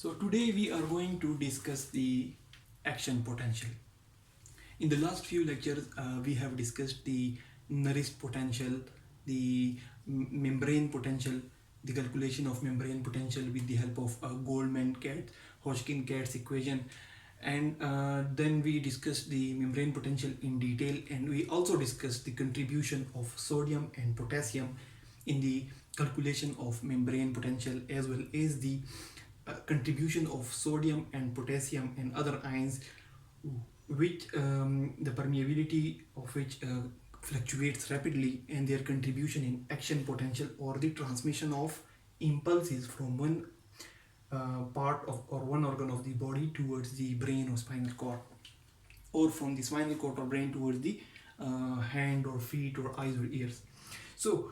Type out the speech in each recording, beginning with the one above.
So today we are going to discuss the action potential. In the last few lectures, we have discussed the nourished potential, the membrane potential, the calculation of membrane potential with the help of Hodgkin-Katz equation, and then we discussed the membrane potential in detail, and we also discussed the contribution of sodium and potassium in the calculation of membrane potential, as well as the contribution of sodium and potassium and other ions, which the permeability of which fluctuates rapidly, and their contribution in action potential or the transmission of impulses from one part of or one organ of the body towards the brain or spinal cord, or from the spinal cord or brain towards the hand or feet or eyes or ears. So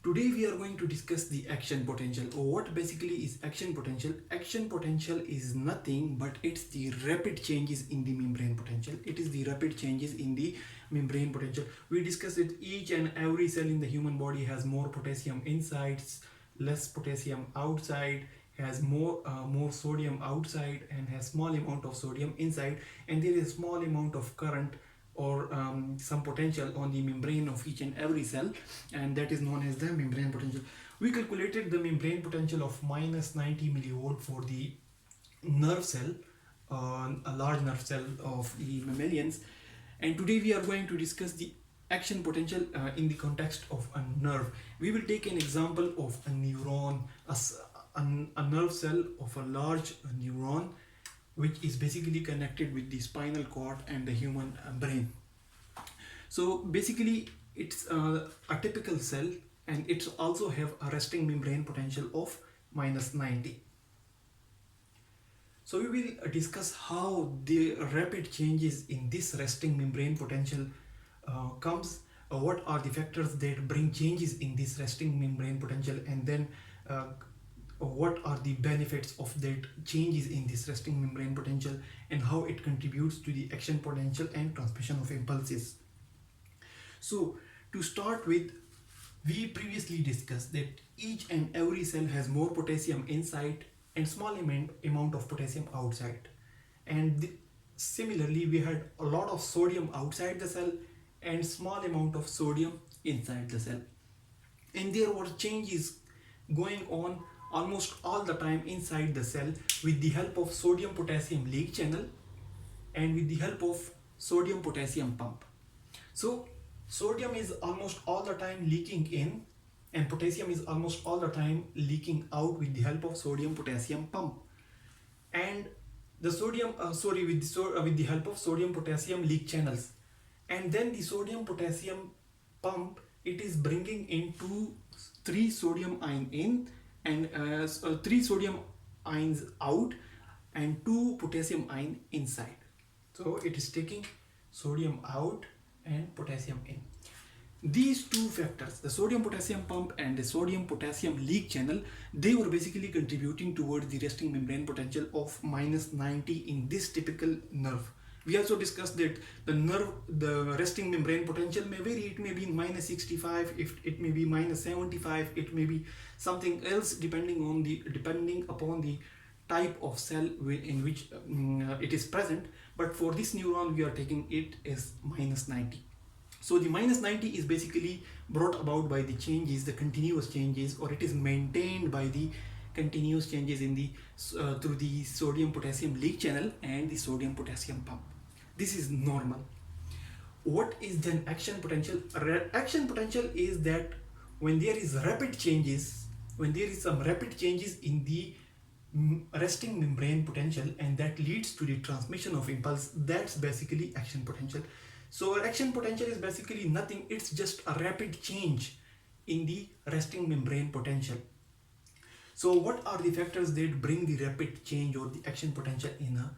today we are going to discuss the action potential. What basically is action potential? Action potential is nothing but it's the rapid changes in the membrane potential. It is the rapid changes in the membrane potential. We discussed that each and every cell in the human body has more potassium inside, less potassium outside, has more sodium outside, and has small amount of sodium inside, and there is small amount of current or some potential on the membrane of each and every cell, and that is known as the membrane potential. We calculated the membrane potential of minus 90 millivolt for the nerve cell, a large nerve cell of the mammalians, and today we are going to discuss the action potential in the context of a nerve. We will take an example of a neuron, a nerve cell of a large neuron, which is basically connected with the spinal cord and the human brain. So basically it's a typical cell, and it also have a resting membrane potential of minus 90. So we will discuss how the rapid changes in this resting membrane potential comes, what are the factors that bring changes in this resting membrane potential, and then what are the benefits of that changes in this resting membrane potential, and how it contributes to the action potential and transmission of impulses. So to start with, we previously discussed that each and every cell has more potassium inside and small amount of potassium outside, and similarly we had a lot of sodium outside the cell and small amount of sodium inside the cell, and there were changes going on almost all the time inside the cell with the help of sodium potassium leak channel and with the help of sodium potassium pump. So sodium is almost all the time leaking in, and potassium is almost all the time leaking out with the help of sodium potassium pump, and the sodium with the help of sodium potassium leak channels, and then the sodium potassium pump, it is bringing in 3 sodium ion in and 3 sodium ions out and 2 potassium ion inside. So it is taking sodium out and potassium in. These two factors, the sodium potassium pump and the sodium potassium leak channel, they were basically contributing towards the resting membrane potential of minus 90 in this typical nerve. We also discussed that the resting membrane potential may vary. It may be minus 65, it may be minus 75, it may be something else depending upon the type of cell in which it is present. But for this neuron, we are taking it as minus 90. So the minus 90 is basically brought about by the changes, the continuous changes, or it is maintained by the continuous changes in the through the sodium potassium leak channel and the sodium potassium pump. This is normal. What is then action potential? Action potential is that when there is some rapid changes in the resting membrane potential, and that leads to the transmission of impulse, that's basically action potential. So action potential is basically nothing, it's just a rapid change in the resting membrane potential. So what are the factors that bring the rapid change or the action potential in a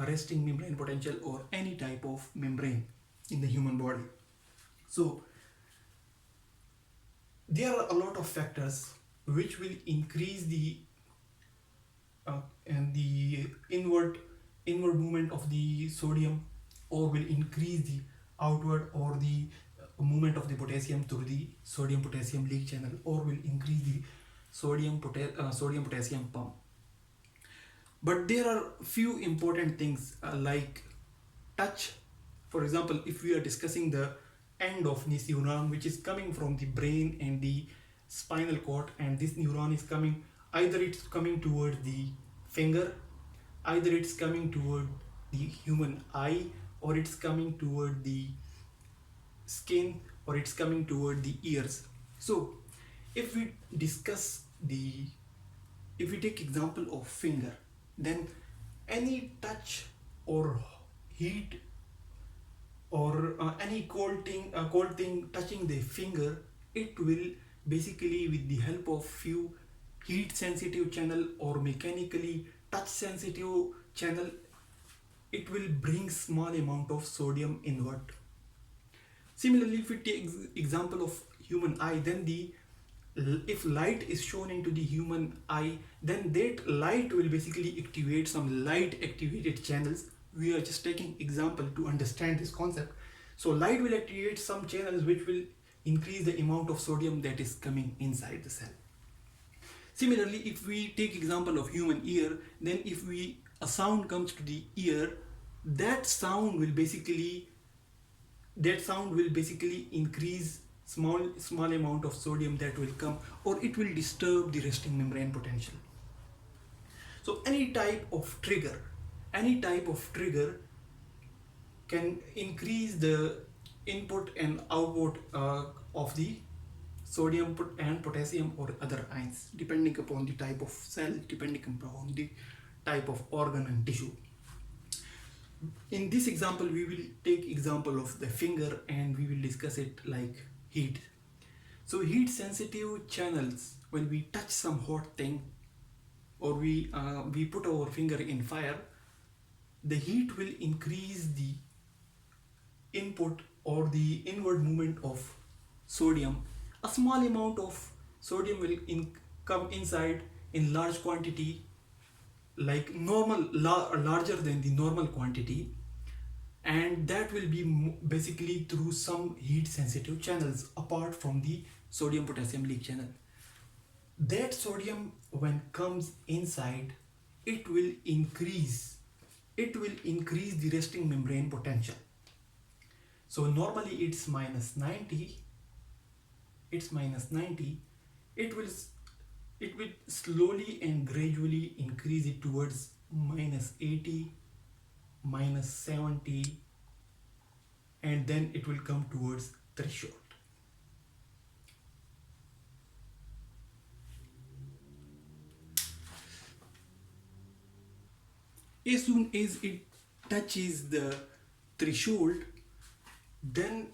resting membrane potential or any type of membrane in the human body? So there are a lot of factors which will increase the inward movement of the sodium, or will increase the outward or the movement of the potassium through the sodium potassium leak channel, or will increase the sodium potassium pump. But there are few important things like touch. For example, if we are discussing the end of this neuron which is coming from the brain and the spinal cord, and this neuron is coming, either it's coming toward the finger, either it's coming toward the human eye, or it's coming toward the skin, or it's coming toward the ears. So if we discuss the, if we take example of finger, then any touch or heat or any cold thing touching the finger, it will basically, with the help of few heat sensitive channel or mechanically touch sensitive channel, it will bring small amount of sodium inward. Similarly, if we take example of human eye, then the, if light is shown into the human eye, then that light will basically activate some light activated channels. We are just taking example to understand this concept. So light will activate some channels which will increase the amount of sodium that is coming inside the cell. Similarly, if we take example of human ear, then if we, a sound comes to the ear, that sound will basically, that sound will basically increase small amount of sodium that will come, or it will disturb the resting membrane potential. So any type of trigger can increase the input and output of the sodium and potassium or other ions, depending upon the type of cell, depending upon the type of organ and tissue. In this example, we will take example of the finger and we will discuss it like heat. So heat sensitive channels, when we touch some hot thing or we put our finger in fire, the heat will increase the input or the inward movement of sodium. A small amount of sodium will come inside in large quantity, like larger than the normal quantity, and that will be basically through some heat sensitive channels apart from the sodium potassium leak channel. That sodium, when comes inside, it will increase the resting membrane potential. So normally it's minus 90, it will slowly and gradually increase it towards minus 80, minus 70, and then it will come towards threshold. As soon as it touches the threshold, then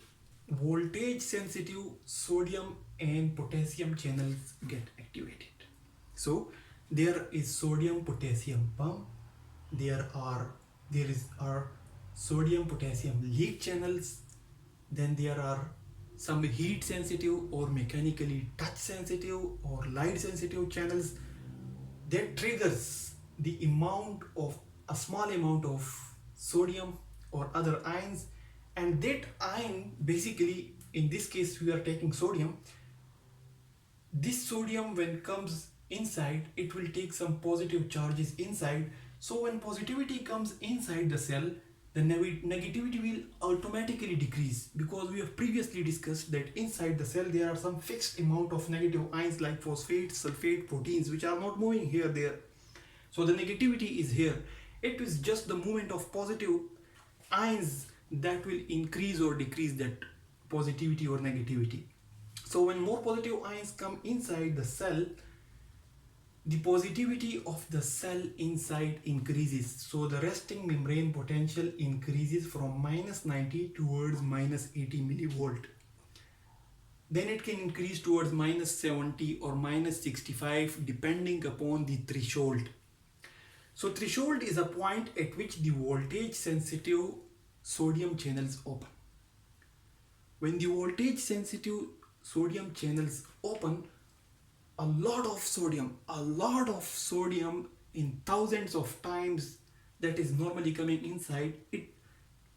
voltage sensitive sodium and potassium channels get activated. So there is sodium potassium pump, there are sodium potassium leak channels, then there are some heat sensitive or mechanically touch sensitive or light sensitive channels that triggers the amount of a small amount of sodium or other ions, and that ion, basically in this case we are taking sodium, this sodium when comes inside, it will take some positive charges inside. So when positivity comes inside the cell, the negativity will automatically decrease, because we have previously discussed that inside the cell there are some fixed amount of negative ions like phosphate, sulfate, proteins, which are not moving here there. So the negativity is here. It is just the movement of positive ions that will increase or decrease that positivity or negativity. So when more positive ions come inside the cell, the positivity of the cell inside increases. So the resting membrane potential increases from minus 90 towards minus 80 millivolt. Then it can increase towards minus 70 or minus 65 depending upon the threshold. So threshold is a point at which the voltage sensitive sodium channels open. When the voltage sensitive sodium channels open, a lot of sodium in thousands of times that is normally coming inside, it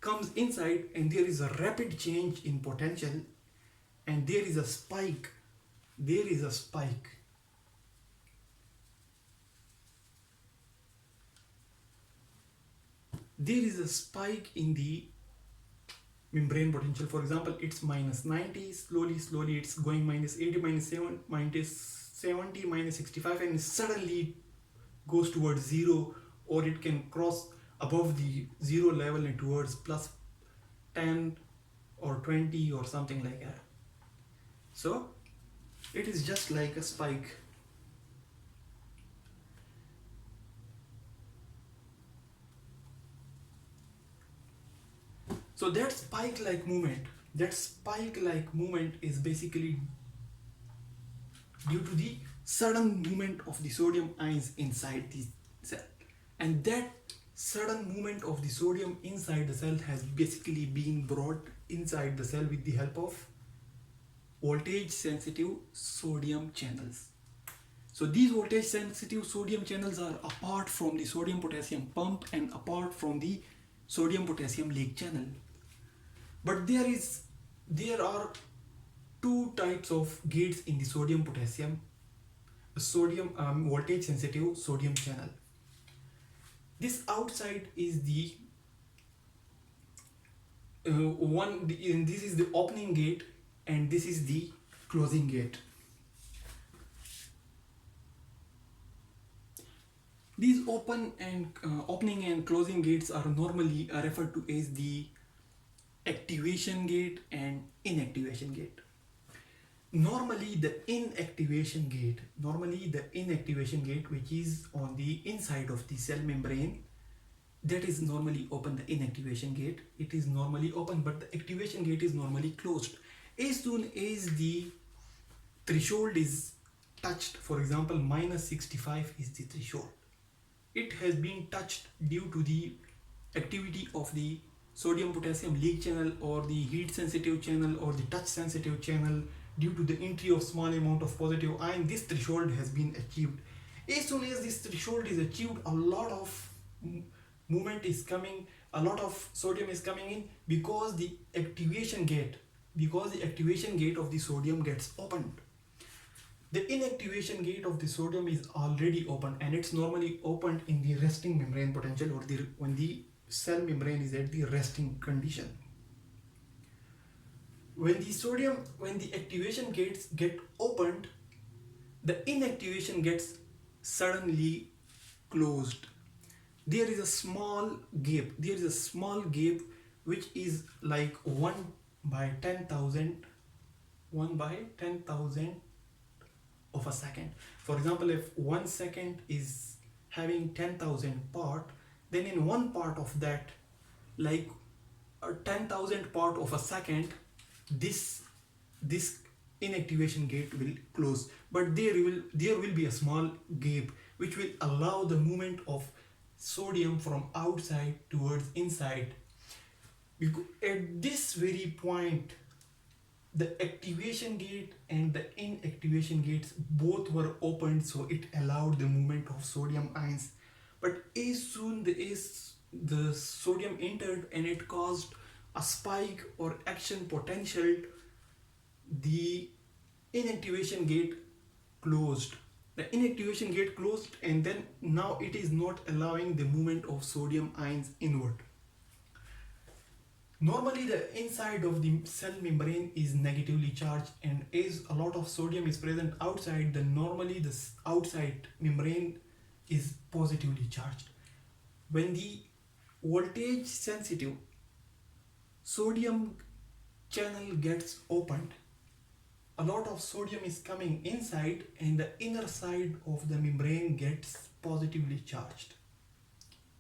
comes inside, and there is a rapid change in potential, and there is a spike. there is a spike in the membrane potential. For example, it's minus 90, slowly it's going minus 80, minus 7, minus 70, minus 65, and suddenly goes towards zero, or it can cross above the zero level and towards plus 10 or 20 or something like that. So it is just like a spike. So that spike-like movement is basically due to the sudden movement of the sodium ions inside the cell. And that sudden movement of the sodium inside the cell has basically been brought inside the cell with the help of voltage sensitive sodium channels. So these voltage sensitive sodium channels are apart from the sodium potassium pump and apart from the sodium potassium leak channel. But there are two types of gates in the sodium potassium voltage sensitive sodium channel. This outside is the this is the opening gate, and this is the closing gate. These opening and closing gates are normally referred to as the activation gate and inactivation gate. Normally the inactivation gate, which is on the inside of the cell membrane, that is normally open. The inactivation gate, it is normally open, but the activation gate is normally closed. As soon as the threshold is touched, for example minus 65 is the threshold, it has been touched due to the activity of the sodium potassium leak channel or the heat sensitive channel or the touch sensitive channel, due to the entry of small amount of positive ion. This threshold has been achieved. As soon as this threshold is achieved, a lot of movement is coming, a lot of sodium is coming in, because the activation gate of the sodium gets opened. The inactivation gate of the sodium is already open, and it's normally opened in the resting membrane potential, or when the cell membrane is at the resting condition. When the activation gates get opened, the inactivation gets suddenly closed. There is a small gap which is like 1 by 10,000 of a second. For example, if 1 second is having 10,000 part, then in one part of that, like a 10,000 part of a second, this inactivation gate will close, but there will be a small gap which will allow the movement of sodium from outside towards inside. Because at this very point, the activation gate and the inactivation gates both were opened, so it allowed the movement of sodium ions. But as soon as the sodium entered and it caused a spike or action potential, the inactivation gate closed. And then now it is not allowing the movement of sodium ions inward. Normally the inside of the cell membrane is negatively charged, and as a lot of sodium is present outside, then normally the outside membrane is positively charged. When the voltage sensitive sodium channel gets opened, a lot of sodium is coming inside, and the inner side of the membrane gets positively charged.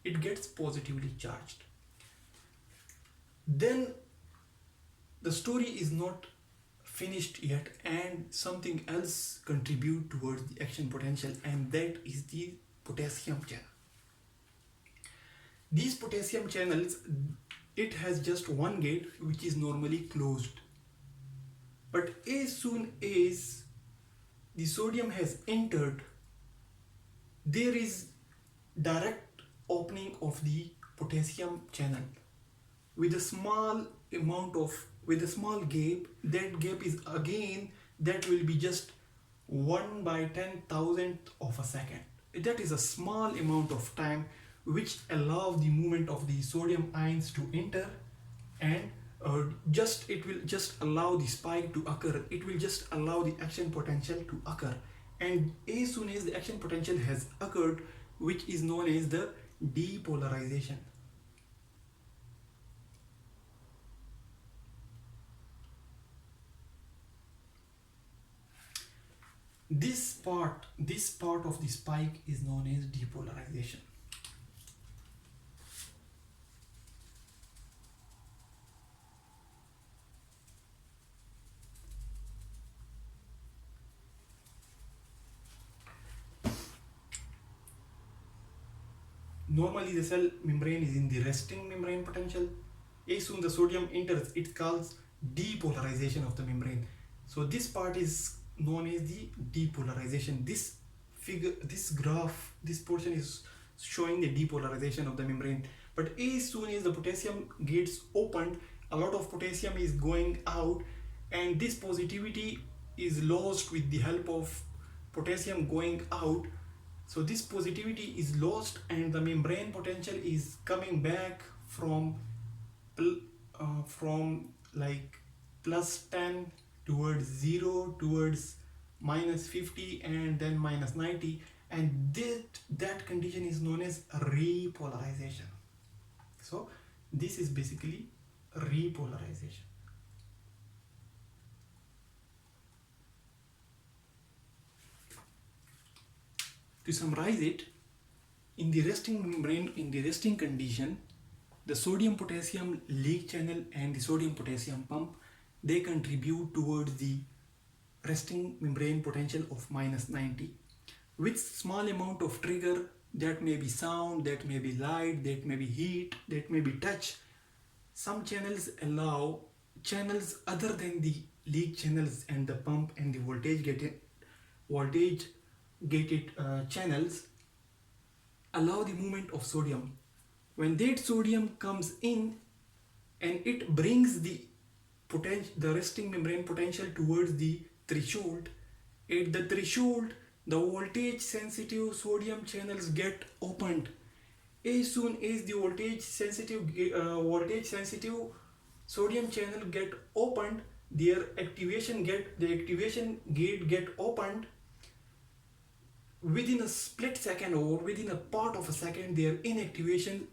It gets positively charged. Then the story is not finished yet, and something else contribute towards the action potential, and that is the potassium channel. These potassium channels, it has just one gate which is normally closed. But as soon as the sodium has entered, there is direct opening of the potassium channel with a small gap. That gap is again, that will be just 1 by 10,000th of a second. That is a small amount of time which allow the movement of the sodium ions to enter, and just it will just allow the spike to occur, it will just allow the action potential to occur. And as soon as the action potential has occurred, which is known as the depolarization. This part of the spike is known as depolarization. Normally the cell membrane is in the resting membrane potential. As soon the sodium enters, it calls depolarization of the membrane. So this part is known as the depolarization. This figure, this graph, this portion is showing the depolarization of the membrane. But as soon as the potassium gets opened, a lot of potassium is going out, and this positivity is lost with the help of potassium going out. So this positivity is lost, and the membrane potential is coming back from like plus 10 towards 0 towards minus 50 and then minus 90, and that condition is known as repolarization. So this is basically repolarization. To summarize it, in the resting membrane, in the resting condition, the sodium potassium leak channel and the sodium potassium pump, they contribute towards the resting membrane potential of minus 90 with small amount of trigger, that may be sound, that may be light, that may be heat, that may be touch. Some channels allow channels other than the leak channels and the pump and the voltage gated channels allow the movement of sodium. When that sodium comes in and it brings the resting membrane potential towards the threshold, at the threshold the voltage sensitive sodium channels get opened. As soon as the voltage sensitive sodium channel get opened, the activation gate get opened. Within a split second or within a part of a second, their inactivation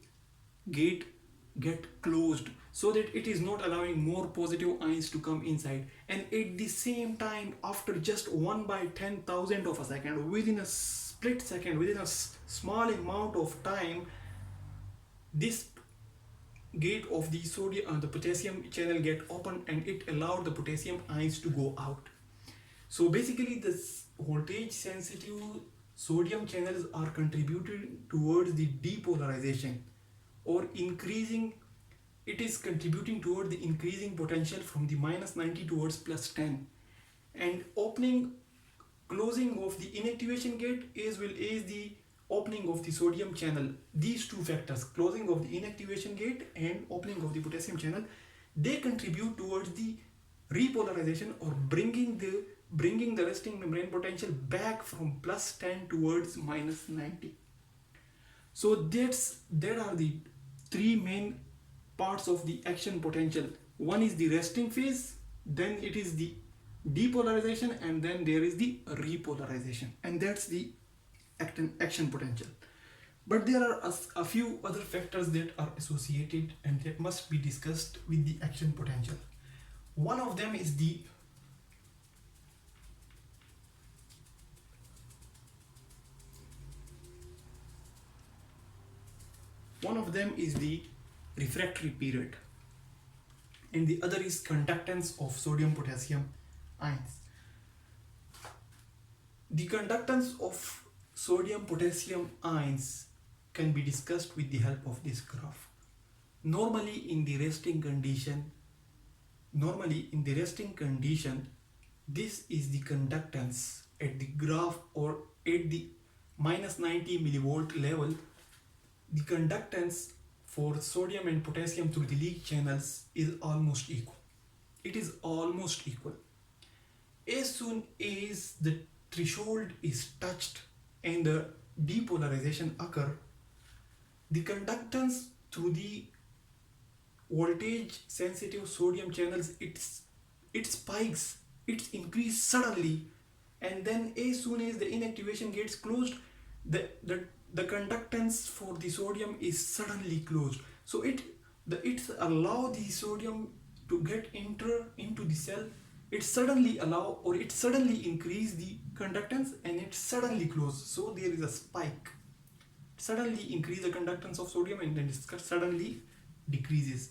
gate get closed, so that it is not allowing more positive ions to come inside. And at the same time, after just 1/10,000 of a second, within a split second, within a small amount of time, this gate of the sodium the potassium channel get open, and it allowed the potassium ions to go out. So basically, this voltage sensitive sodium channels are contributing towards the depolarization, or increasing, it is contributing toward the increasing potential from the minus 90 towards plus 10, and closing of the inactivation gate as well as the opening of the sodium channel. These two factors, closing of the inactivation gate and opening of the potassium channel, they contribute towards the repolarization, or bringing the resting membrane potential back from plus 10 towards minus 90. So there are the three main parts of the action potential. One is the resting phase, then it is the depolarization, and then there is the repolarization, and that's the action potential. But there are a few other factors that are associated and that must be discussed with the action potential. One of them is the refractory period, and the other is conductance of sodium potassium ions. The conductance of sodium potassium ions can be discussed with the help of this graph. Normally in the resting condition, this is the conductance at the graph, or at the minus 90 millivolt level. The conductance for sodium and potassium through the leak channels is almost equal. It is almost equal. As soon as the threshold is touched and the depolarization occur, The conductance through the voltage sensitive sodium channels, it spikes, it's increased suddenly, and then as soon as the inactivation gets closed, the the, the conductance for the sodium is suddenly closed. So it's allow the sodium to get enter into the cell. It suddenly allow, or it suddenly increase the conductance, and it suddenly close. So there is a spike, suddenly increase the conductance of sodium, and then it suddenly decreases.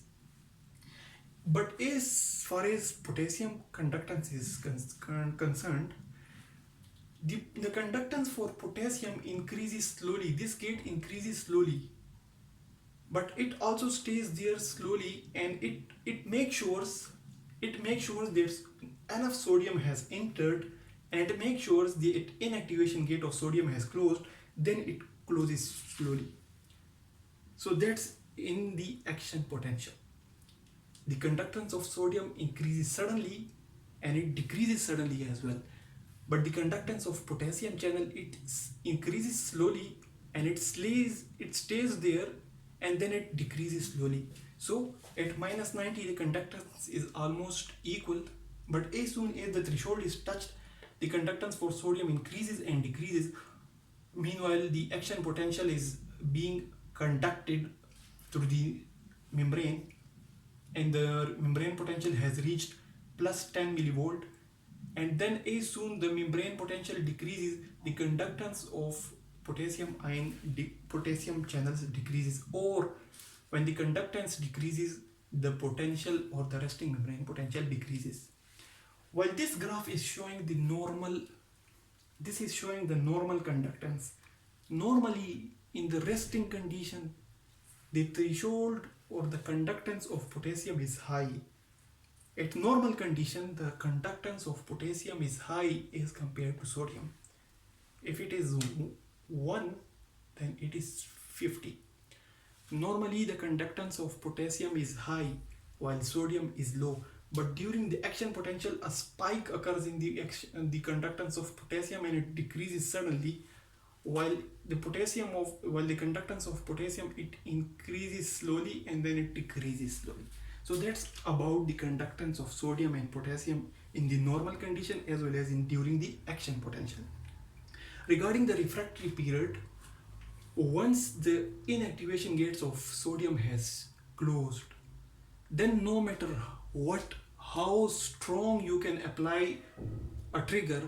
But as far as potassium conductance is concerned, the conductance for potassium increases slowly. This gate increases slowly, but it also stays there slowly, and it makes sure that enough sodium has entered, and it makes sure the inactivation gate of sodium has closed. Then it closes slowly. So that's in the action potential. The conductance of sodium increases suddenly, and it decreases suddenly as well. But the conductance of potassium channel, it increases slowly, and it stays there, and then it decreases slowly. So at minus 90 the conductance is almost equal, but as soon as the threshold is touched, the conductance for sodium increases and decreases. Meanwhile, the action potential is being conducted through the membrane, and the membrane potential has reached plus 10 millivolt. And then as soon the membrane potential decreases, the conductance of potassium channels decreases, or when the conductance decreases, the potential or the resting membrane potential decreases. While this graph is showing the normal, this is showing the normal conductance. Normally, in the resting condition, the threshold or the conductance of potassium is high. At normal condition, the conductance of potassium is high as compared to sodium. If it is 1, then it is 50. Normally, the conductance of potassium is high while sodium is low. But during the action potential, a spike occurs in the conductance of potassium, and it decreases suddenly, while the conductance of potassium, it increases slowly, and then it decreases slowly. So that's about the conductance of sodium and potassium in the normal condition as well as during the action potential. Regarding the refractory period, once the inactivation gates of sodium has closed, then no matter how strong you can apply a trigger,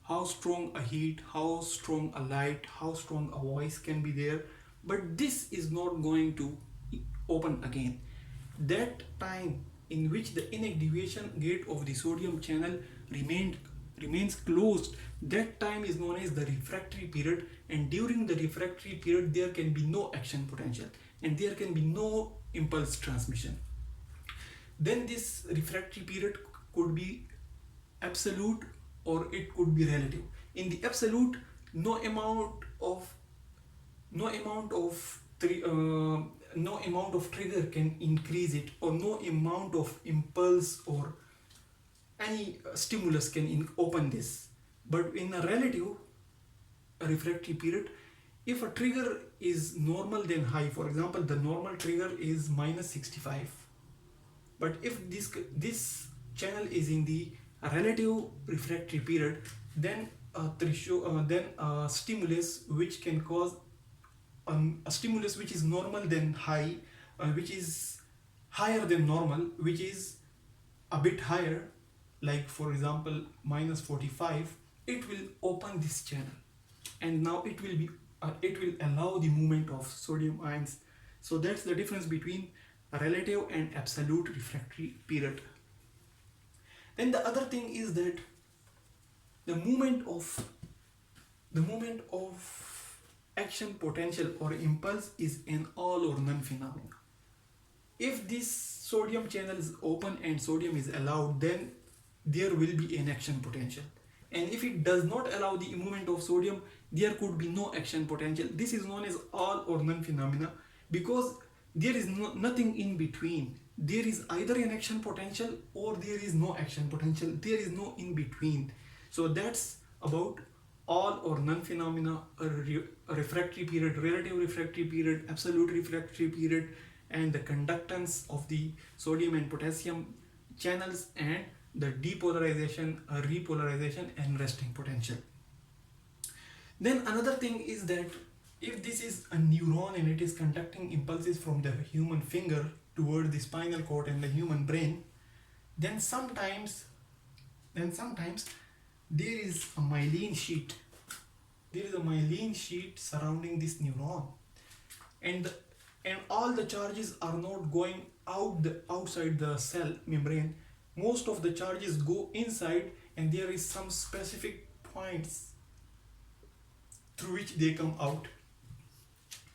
how strong a heat, how strong a light, how strong a voice can be there, but this is not going to open again. That time in which the inactivation gate of the sodium channel remains closed, that time is known as the refractory period. And during the refractory period, there can be no action potential, and there can be no impulse transmission. Then this refractory period could be absolute, or it could be relative. In the absolute, no amount of no amount of trigger can increase it, or no amount of impulse or any stimulus can open this. But in a relative refractory period, if a trigger is normal then high, for example, the normal trigger is minus 65, but if this channel is in the relative refractory period, then a stimulus which can cause a stimulus which is normal than high, which is higher than normal, which is a bit higher, like for example minus 45, it will open this channel, and now it will allow the movement of sodium ions. So that's the difference between a relative and absolute refractory period. Then the other thing is that the movement of action potential or impulse is an all or none phenomenon. If this sodium channel is open and sodium is allowed, then there will be an action potential. And if it does not allow the movement of sodium, there could be no action potential. This is known as all or none phenomena, because there is nothing in between. There is either an action potential or there is no action potential. There is no in between. So that's about all or none phenomena, a refractory period, relative refractory period, absolute refractory period, and the conductance of the sodium and potassium channels, and the depolarization, repolarization, and resting potential. Then another thing is that if this is a neuron and it is conducting impulses from the human finger toward the spinal cord and the human brain, then sometimes there is a myelin sheet. There is a myelin sheet surrounding this neuron, and all the charges are not going outside the cell membrane. Most of the charges go inside, and there is some specific points through which they come out.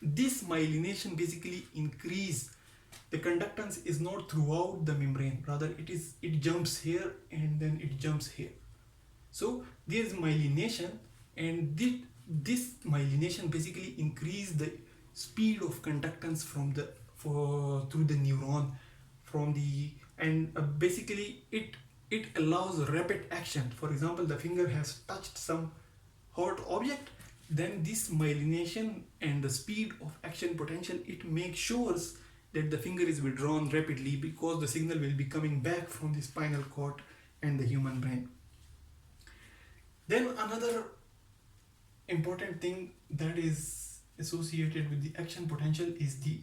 This myelination basically increase the conductance is not throughout the membrane, rather it jumps here and then it jumps here. So there is myelination, and this myelination basically increase the speed of conductance through the neuron basically it allows rapid action. For example, the finger has touched some hot object, then this myelination and the speed of action potential, it makes sure that the finger is withdrawn rapidly, because the signal will be coming back from the spinal cord and the human brain. Then another important thing that is associated with the action potential is the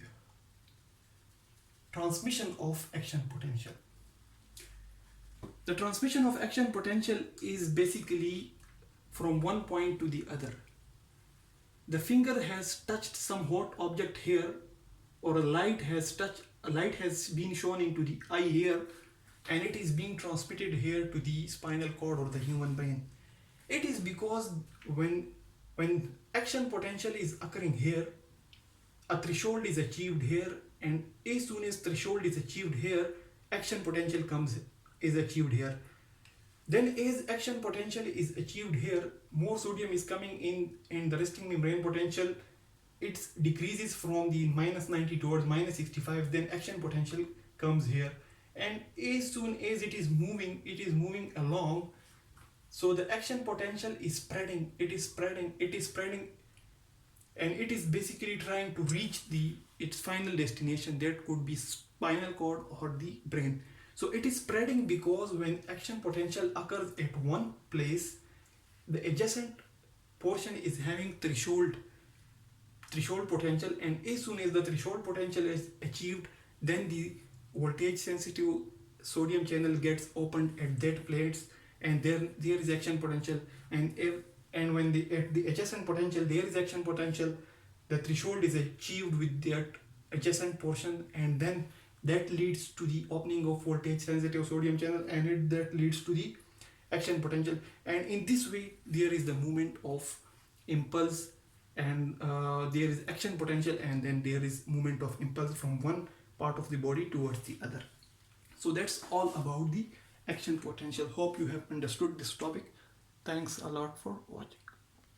transmission of action potential. The transmission of action potential is basically from one point to the other. The finger has touched some hot object here, or a light has been shown into the eye here, and it is being transmitted here to the spinal cord or the human brain. It is because when action potential is occurring here, a threshold is achieved here, and as soon as threshold is achieved here, action potential is achieved here. Then as action potential is achieved here, more sodium is coming in, and the resting membrane potential, it decreases from the -90 towards -65. Then action potential comes here, and as soon as it is moving along, so the action potential is spreading, and it is basically trying to reach its final destination. That could be spinal cord or the brain. So it is spreading because when action potential occurs at one place, the adjacent portion is having threshold potential, and as soon as the threshold potential is achieved, then the voltage sensitive sodium channel gets opened at that place, and there is action potential. And when at the adjacent potential there is action potential, the threshold is achieved with that adjacent portion, and then that leads to the opening of voltage sensitive sodium channel, and that leads to the action potential. And in this way there is the movement of impulse, and there is action potential, and then there is movement of impulse from one part of the body towards the other. So that's all about the action potential. Hope you have understood this topic. Thanks a lot for watching.